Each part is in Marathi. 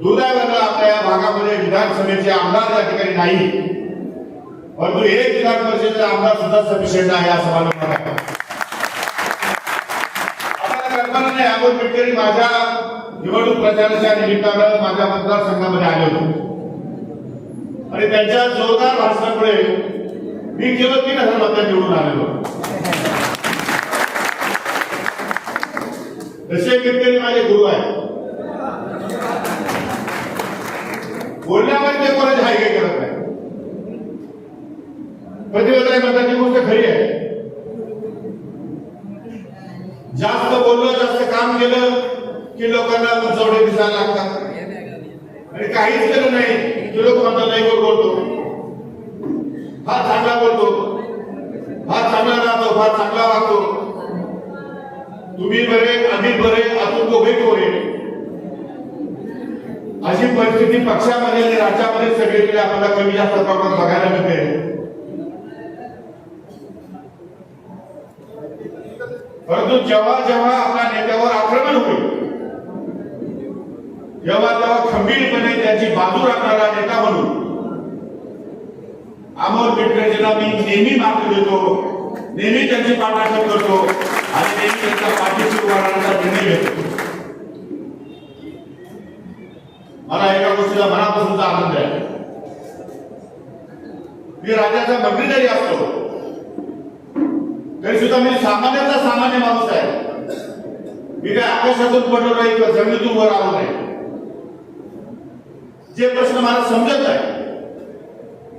दुर्दैवानं आपल्या या भागामध्ये विधानसभेचे आमदार या ठिकाणी नाही, परंतु एक विधान परिषदेचा आमदार सुद्धा सफिशियंट आहे असं मला वाटतं. आपल्याला कल्पना नाही, अमोल मिटकरी माझ्या निवडणूक प्रचाराच्या निमित्तानं माझ्या मतदारसंघामध्ये आले होते आणि त्यांच्या जोरदार भाषणामुळे मी केवळ 3000 मतांनी निवडून आलेलो. तसे मिटकरी माझे गुरु आहेत, बोलण्यामध्ये ते कोणाची हाय काय करत नाही. प्रतिवेदन म्हणतात ती गोष्ट खरी आहे. जास्त बोललं, जास्त काम केलं की लोकांना मुजवडे दिसायला लागतात आणि काहीच केलं नाही की लोक म्हणतात नाही बोलतो, हा चांगला बोलतो, हा चांगला राहतो, हा चांगला वागतो, तुम्ही बरे, आम्ही बरे, अजून दोघे बरे. अशी परिस्थिती पक्षामध्ये आणि राज्यामध्ये सगळीकडे आपल्याला कमी जास्त प्रमाणात बघायला मिळते. परंतु जेव्हा जेव्हा आपल्या नेत्यावर आक्रमण होईल, तेव्हा खंबीरपणे त्याची बाजू राखणारा नेता म्हणून अमोल मिटकरींना मी नेहमी मार्ग देतो, नेहमी त्यांची पाठराखण करतो आणि नेहमी त्यांच्या पाठीशी उभा राहण्याचा निर्णय घेतो. मला एका गोष्टीचा मनापासूनचा आनंद आहे. मी राज्याचा मंत्री जरी असतो तरी सुद्धा मी सामान्याचा सामान्य माणूस आहे. मी काय आकाशातून पडलो नाही किंवा जमिनीतून वर आलो नाही. जे प्रश्न मला समजत नाही,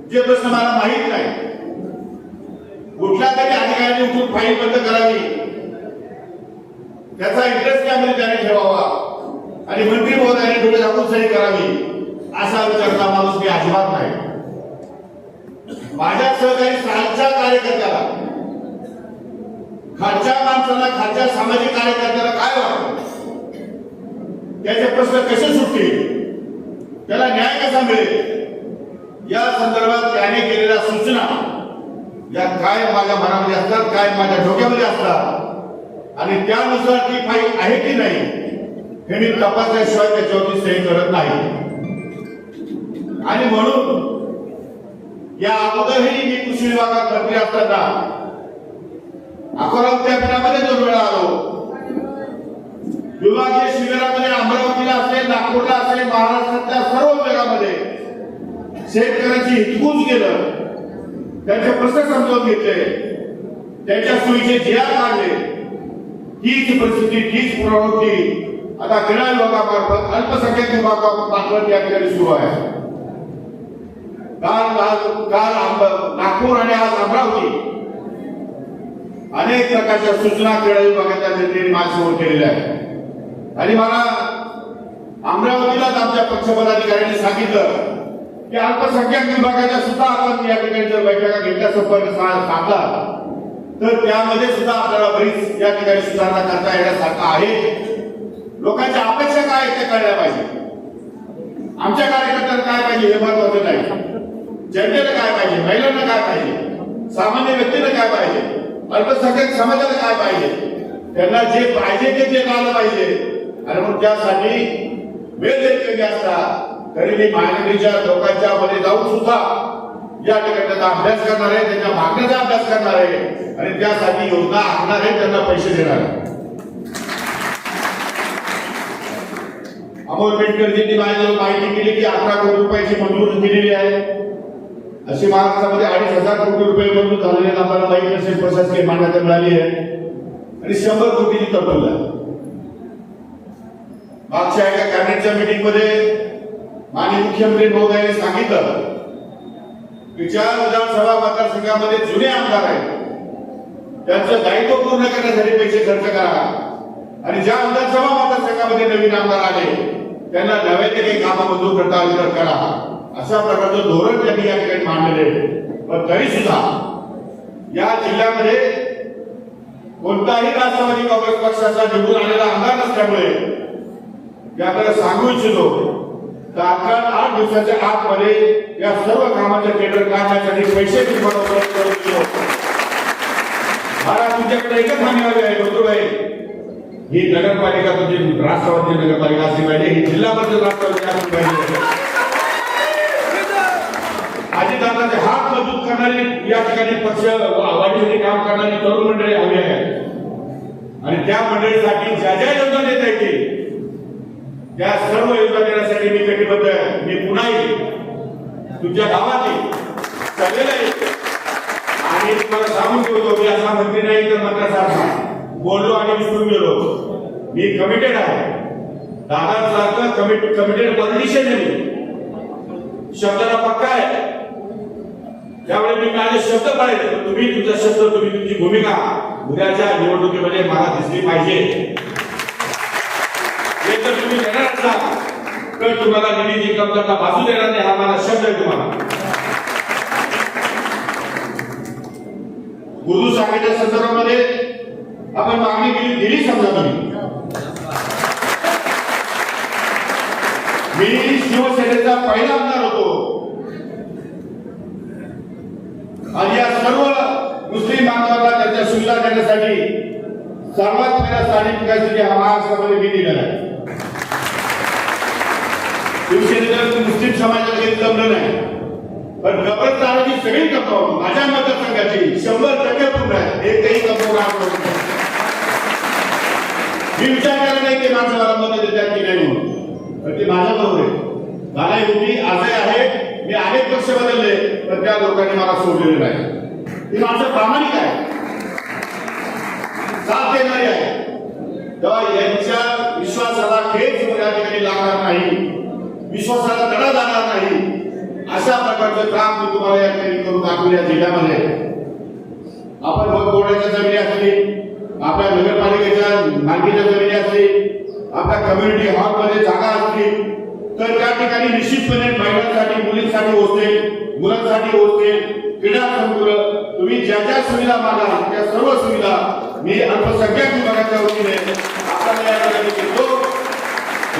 जे प्रश्न मला माहित नाही, कुठल्या तरी अधिकाऱ्याने उठून फाईल बंद करावी, त्याचा इंटरेस्ट त्यामध्ये त्याने ठेवावा आणि मंत्री महोदयाने डोळे झाकून सही करावी असा विचारता माणूस मी अजिबात नाही. माझ्या सहकारी खालच्या कार्यकर्त्याला, खालच्या माणसाला, खालच्या सामाजिक कार्यकर्त्याला काय वाटतं, त्याचे प्रश्न कसे सुटतील, त्याला न्याय कसा मिळेल, या संदर्भात त्याने केलेल्या सूचना या काय माझ्या मनामध्ये असतात, काय माझ्या डोक्यामध्ये असतात आणि त्यानुसार ती फाईल आहे की नाही हे मी तपासल्याशिवाय त्याच्यावरती सही करत नाही. आणि म्हणून या अगोदरही मी कृषी विभागात मंत्री असताना अकोला विद्यापीठामध्ये 2 वेळा आलो. विभागीय शिबिरामध्ये अमरावतीला असेल, नागपूरला असेल, महाराष्ट्रातल्या सर्व विभागामध्ये शेतकऱ्यांची हितगुज केलं, त्यांचे प्रश्न समजून घेतले, त्यांच्या सोयीचे जिया काढले. हीच परिस्थिती, हीच पुनरावृत्ती आता क्रीडा विभागामार्फत अल्पसंख्याक विभागामार्फत या ठिकाणी सुरू आहे. काल नागपूर आणि आज अमरावती अनेक प्रकारच्या सूचना क्रीडा विभागाच्या नेत्यांनी माझ्यासमोर केलेल्या आहेत आणि मला अमरावतीलाच आमच्या पक्ष पदाधिकाऱ्यांनी सांगितलं की अल्पसंख्याक विभागाच्या सुद्धा आपण या ठिकाणी जर बैठका घेतल्या संपर्क साधला तर त्यामध्ये सुद्धा आपल्याला बरीच या ठिकाणी सुधारणा करता येण्यासारखं आहे. लोकांच्या अपेक्षा काय ते कळल्या पाहिजे. आमच्या कार्यकर्त्यांना काय पाहिजे हे महत्वाचं नाही, जनतेला काय पाहिजे, महिलांना काय पाहिजे, सामान्य व्यक्तीला काय पाहिजे, अल्पसंख्याक समाजाला काय पाहिजे, त्यांना जे पाहिजे ते कळलं पाहिजे. आणि मग त्यासाठी वेळ जरी कमी असता तरी मी महानगरीच्या लोकांच्या मध्ये जाऊन सुद्धा या ठिकाणी त्याचा अभ्यास करणार आहे, त्यांच्या मागण्याचा अभ्यास करणार आहे आणि त्यासाठी योजना आखणार आहे, त्यांना पैसे देणार आहे. अमोल मिटकरींनी माझ्याजवळ माहिती केली की 11 कोटी रुपयाची मंजुरी केलेली आहे. अशी महाराष्ट्रामध्ये 2,500 कोटी रुपये मंजूर झालेले आम्हाला माहिती नसेल, प्रशासकीय मान्यता मिळाली आहे आणि 100 कोटीची तरतूद आहे. मागच्या एका कॅबिनेटच्या मीटिंग मध्ये माननीय मुख्यमंत्री महोदयांनी सांगितलं की ज्या विधानसभा मतदारसंघामध्ये जुने आमदार आहेत त्यांचं दायित्व पूर्ण करण्यासाठी पैसे खर्च करा आणि ज्या विधानसभा मतदारसंघामध्ये नवीन आमदार आले त्यांना नव्याने काही कामं मंजूर करता आली तर करा, अशा प्रकारचं धोरण त्यांनी या ठिकाणी मांडलेले. पण तरी सुद्धा या जिल्ह्यामध्ये कोणताही राष्ट्रवादी काँग्रेस पक्षाचा निवडून आलेला आमदार नसल्यामुळे मी आपल्याला सांगू इच्छितो तात्काळ 8 दिवसाच्या आतमध्ये या सर्व कामाचे टेंडर काढण्यासाठी पैसे उपलब्ध करून मला तुमच्याकडे एकच मागणी आहे, बंधुभाई, ही नगरपालिका तुमची राष्ट्रवादी नगरपालिका असली पाहिजे, ही जिल्हा परिषद राष्ट्रवादी असली पाहिजे. अजितदादांचे हात मजबूत करणारी या ठिकाणी पक्ष वाढीसाठी काम करणारी तरुण मंडळी हवी आहे आणि त्या मंडळीसाठी ज्या ज्या योजना देता येतील त्या सर्व योजना देण्यासाठी मी कटिबद्ध आहे. मी पुन्हा येईल, तुमच्या गावात येईल, सगळ्याला येईल आणि तुम्हाला सांगून ठेवतो मी असा मंत्री नाही तर मंत्र्यासारखा बोललो आणि विसरून गेलो. मी कमिटेड आहे, दादांसारखं कमिटेड पॉलिटिशियन आहे. मी शब्दाला पक्का आहे, त्यामुळे मी माझे शब्द पाळले. तुम्ही तुमचा शब्द, तुम्ही तुमची भूमिका उद्याच्या निवडणुकीमध्ये मला दिसली पाहिजे. हे जर तुम्ही देणार असाल तर तुम्हाला निधीची कमतरता भासू देणार नाही, हा माझा शब्द आहे तुम्हाला. गुरु सांगायच्या संदर्भामध्ये आपण मागणी दिली समजा तुम्ही. मी शिवसेनेचा पहिला आमदार होतो आणि या सर्व मुस्लिम बांधवांना त्यांच्या सुविधा देण्यासाठी सर्वात पहिला स्थानिक विकासासाठी हा महाराष्ट्रामध्ये मी दिलेला आहे. शिवसेनेला मुस्लिम समाजाला काही जमलं नाही, पण कब्रस्तानाची सगळी कंपाऊंड माझ्या मतदारसंघाची 100% पूर्ण आहे. एकही कंपाऊंड मी विचार केला नाही की माणसं मला मत देतात की नाही म्हणून, पण ते माझ्या बरोबर आहे. मला होती आजही आहे. मी अनेक पक्ष बदलले पण त्या लोकांनी मला सोडलेलं नाही. ही माणसं प्रामाणिक आहे, साथ देणारी आहे. तेव्हा यांच्या विश्वासाला खेच या ठिकाणी लागणार नाही, विश्वासाला तडा जाणार नाही, अशा प्रकारचं काम मी तुम्हाला या ठिकाणी करून दाखवू. या जिल्ह्यामध्ये आपण वक्फ जमिनी असली, आपल्या नगरपालिकेच्या मालकीच्या जमिनी असली, आपल्या कम्युनिटी हॉलमध्ये जागा असली तर त्या ठिकाणी निश्चितपणे महिलांसाठी, मुलींसाठी हॉस्टेल, मुलांसाठी हॉस्टेल, क्रीडा संकुल, तुम्ही ज्या ज्या सुविधा मागाल त्या सर्व सुविधा मी अल्पसंख्याक विभागाच्या वतीने आपल्याला या ठिकाणी देतो.